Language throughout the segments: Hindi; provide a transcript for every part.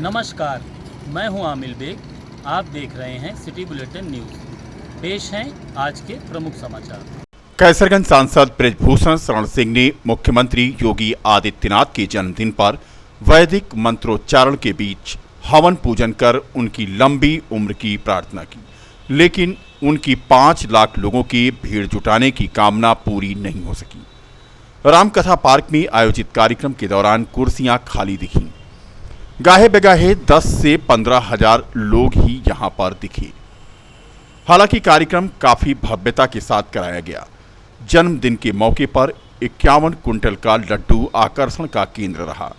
नमस्कार, मैं हूं आमिल बेग। आप देख रहे हैं सिटी बुलेटिन न्यूज़। पेश हैं आज के प्रमुख समाचार। कैसरगंज सांसद बृजभूषण शरण सिंह ने मुख्यमंत्री योगी आदित्यनाथ के जन्मदिन पर वैदिक मंत्रोच्चारण के बीच हवन पूजन कर उनकी लंबी उम्र की प्रार्थना की, लेकिन उनकी 5 लाख लोगों की भीड़ जुटाने की कामना पूरी नहीं हो सकी। रामकथा पार्क में आयोजित कार्यक्रम के दौरान कुर्सियां खाली दिखीं। गाहे बेगाहे 10 से 15 हजार लोग ही यहां पर दिखे। हालांकि कार्यक्रम काफी भव्यता के साथ कराया गया। जन्मदिन के मौके पर 51 कुंटल का लड्डू आकर्षण का केंद्र रहा।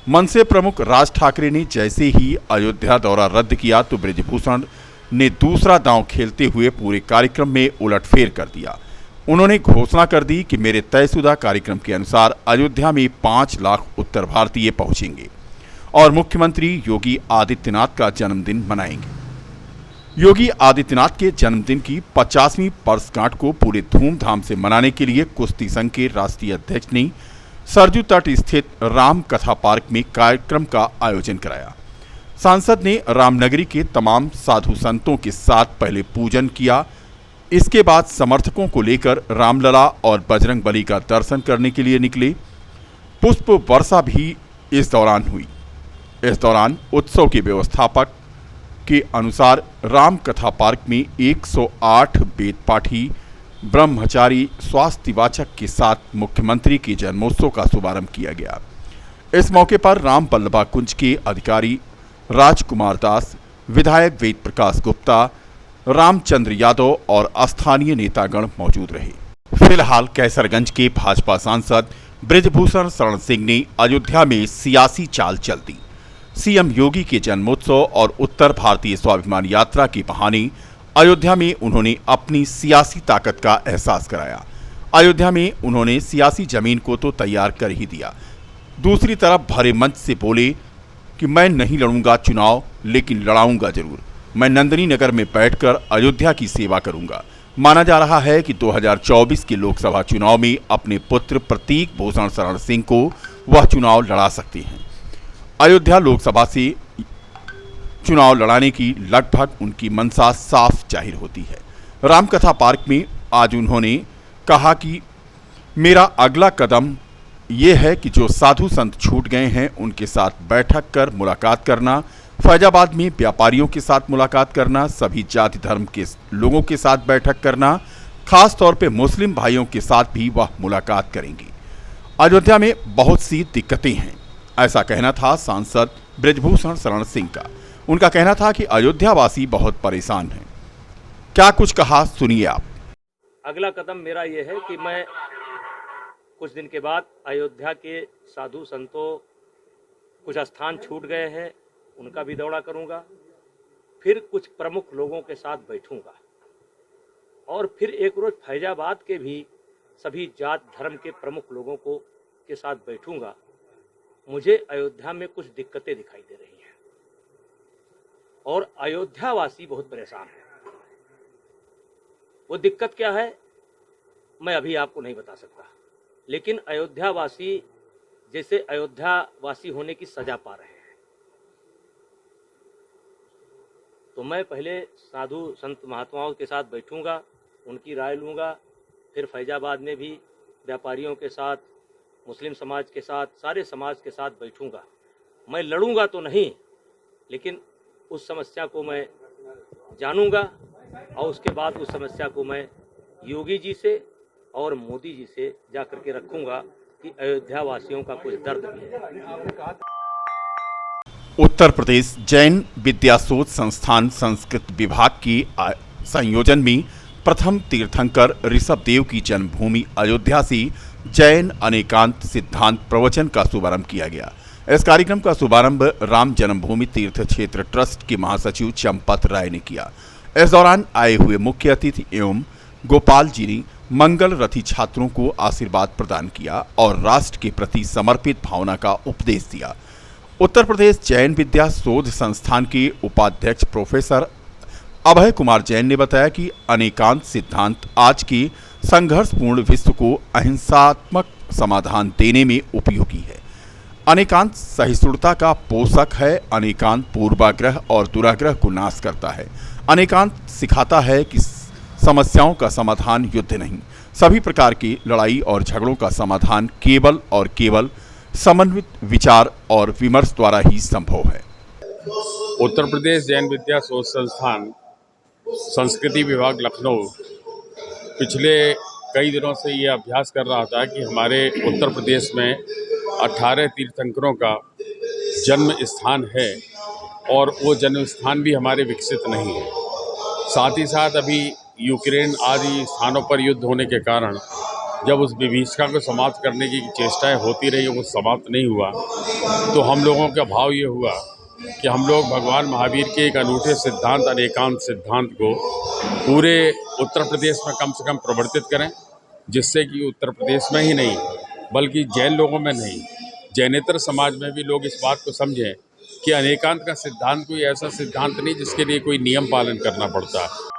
मनसे प्रमुख राज ठाकरे ने जैसे ही अयोध्या दौरा रद्द किया तो बृजभूषण ने दूसरा दांव खेलते हुए पूरे कार्यक्रम में उलटफेर कर दिया। उन्होंने घोषणा कर दी कि मेरे तयशुदा कार्यक्रम के अनुसार अयोध्या में 5 लाख उत्तर भारतीय पहुंचेंगे और मुख्यमंत्री योगी आदित्यनाथ का जन्मदिन मनाएंगे। योगी आदित्यनाथ के जन्मदिन की 50वीं वर्षगांठ को पूरे धूमधाम से मनाने के लिए कुश्ती संघ के राष्ट्रीय अध्यक्ष ने सरजू तट स्थित राम कथा पार्क में कार्यक्रम का आयोजन कराया। सांसद ने रामनगरी के तमाम साधु संतों के साथ पहले पूजन किया। इसके बाद समर्थकों को लेकर रामलला और बजरंग बली का दर्शन करने के लिए निकले। पुष्प वर्षा भी इस दौरान हुई। इस दौरान उत्सव के व्यवस्थापक के अनुसार राम कथा पार्क में 108 वेद पाठी ब्रह्मचारी स्वास्थ्यवाचक के साथ मुख्यमंत्री के जन्मोत्सव का शुभारंभ किया गया। इस मौके पर राम बल्लभा कुंज के अधिकारी राजकुमार दास, विधायक वेद प्रकाश गुप्ता, रामचंद्र यादव और स्थानीय नेतागण मौजूद रहे। फिलहाल कैसरगंज के भाजपा सांसद बृजभूषण शरण सिंह ने अयोध्या में सियासी चाल चल दी। सीएम योगी के जन्मोत्सव और उत्तर भारतीय स्वाभिमान यात्रा के बहाने अयोध्या में उन्होंने अपनी सियासी ताकत का एहसास कराया। अयोध्या में उन्होंने सियासी जमीन को तो तैयार कर ही दिया, दूसरी तरफ भरे मंच से बोले कि मैं नहीं लड़ूंगा चुनाव, लेकिन लड़ाऊंगा जरूर। मैं नंदनी नगर में बैठकर अयोध्या की सेवा करूंगा। माना जा रहा है कि 2024 के लोकसभा चुनाव में अपने पुत्र प्रतीक भूषण शरण सिंह को वह चुनाव लड़ा सकते हैं। अयोध्या लोकसभा से चुनाव लड़ाने की लगभग उनकी मंशा साफ जाहिर होती है। रामकथा पार्क में आज उन्होंने कहा कि मेरा अगला कदम ये है कि जो साधु संत छूट गए हैं उनके साथ बैठक कर मुलाकात करना, फैजाबाद में व्यापारियों के साथ मुलाकात करना, सभी जाति धर्म के लोगों के साथ बैठक करना, खास तौर पे मुस्लिम भाइयों के साथ भी वह मुलाकात करेंगी। अयोध्या में बहुत सी दिक्कतें हैं, ऐसा कहना था सांसद बृजभूषण शरण सिंह का। उनका कहना था कि अयोध्यावासी बहुत परेशान हैं। क्या कुछ कहा, सुनिए आप। अगला कदम मेरा ये है कि मैं कुछ दिन के बाद अयोध्या के साधु संतों, कुछ स्थान छूट गए हैं उनका भी दौरा करूंगा। फिर कुछ प्रमुख लोगों के साथ बैठूंगा और फिर एक रोज फैजाबाद के भी सभी जात धर्म के प्रमुख लोगों के साथ बैठूंगा। मुझे अयोध्या में कुछ दिक्कतें दिखाई दे रही हैं और अयोध्यावासी बहुत परेशान हैं। वो दिक्कत क्या है मैं अभी आपको नहीं बता सकता, लेकिन अयोध्यावासी जैसे अयोध्यावासी होने की सजा पा रहे हैं। तो मैं पहले साधु संत महात्माओं के साथ बैठूंगा, उनकी राय लूँगा। फिर फैजाबाद में भी व्यापारियों के साथ, मुस्लिम समाज के साथ, सारे समाज के साथ बैठूंगा। मैं लड़ूंगा तो नहीं, लेकिन उस समस्या को मैं जानूंगा और उसके बाद उस समस्या को मैं योगी जी से और मोदी जी से जा कर के रखूंगा कि अयोध्या वासियों का कुछ दर्द भी है। उत्तर प्रदेश जैन विद्या शोध संस्थान संस्कृत विभाग की संयोजन में प्रथम तीर्थंकर ऋषभ देव की जन्मभूमि अयोध्या से जैन अनेकांत सिद्धांत प्रवचन का शुभारंभ किया गया। इस कार्यक्रम का शुभारंभ राम जन्मभूमि तीर्थ क्षेत्र ट्रस्ट के महासचिव चंपत राय ने किया। इस दौरान आए हुए मुख्य अतिथि एवं गोपाल जी ने मंगल रथी छात्रों को आशीर्वाद प्रदान किया और राष्ट्र के प्रति समर्पित भावना का उपदेश दिया। उत्तर प्रदेश जैन विद्या शोध संस्थान के उपाध्यक्ष प्रोफेसर अभय कुमार जैन ने बताया कि अनेकांत सिद्धांत आज के संघर्षपूर्ण विश्व को अहिंसात्मक समाधान देने में उपयोगी है। अनेकांत सहिष्णुता का पोषक है। अनेकांत पूर्वाग्रह और दुराग्रह को नाश करता है। अनेकांत सिखाता है कि समस्याओं का समाधान युद्ध नहीं, सभी प्रकार की लड़ाई और झगड़ों का समाधान केवल और केवल समन्वित विचार और विमर्श द्वारा ही संभव है। उत्तर प्रदेश जैन विद्या शोध संस्थान संस्कृति विभाग लखनऊ पिछले कई दिनों से ये अभ्यास कर रहा था कि हमारे उत्तर प्रदेश में 18 तीर्थंकरों का जन्म स्थान है और वो जन्म स्थान भी हमारे विकसित नहीं है। साथ ही साथ अभी यूक्रेन आदि स्थानों पर युद्ध होने के कारण जब उस विभीषिका को समाप्त करने की चेष्टाएं होती रही, वो समाप्त नहीं हुआ, तो हम लोगों का भाव ये हुआ कि हम लोग भगवान महावीर के एक अनूठे सिद्धांत अनेकांत सिद्धांत को पूरे उत्तर प्रदेश में कम से कम प्रवर्तित करें, जिससे कि उत्तर प्रदेश में ही नहीं बल्कि जैन लोगों में नहीं, जैनेतर समाज में भी लोग इस बात को समझें कि अनेकांत का सिद्धांत कोई ऐसा सिद्धांत नहीं जिसके लिए कोई नियम पालन करना पड़ता है।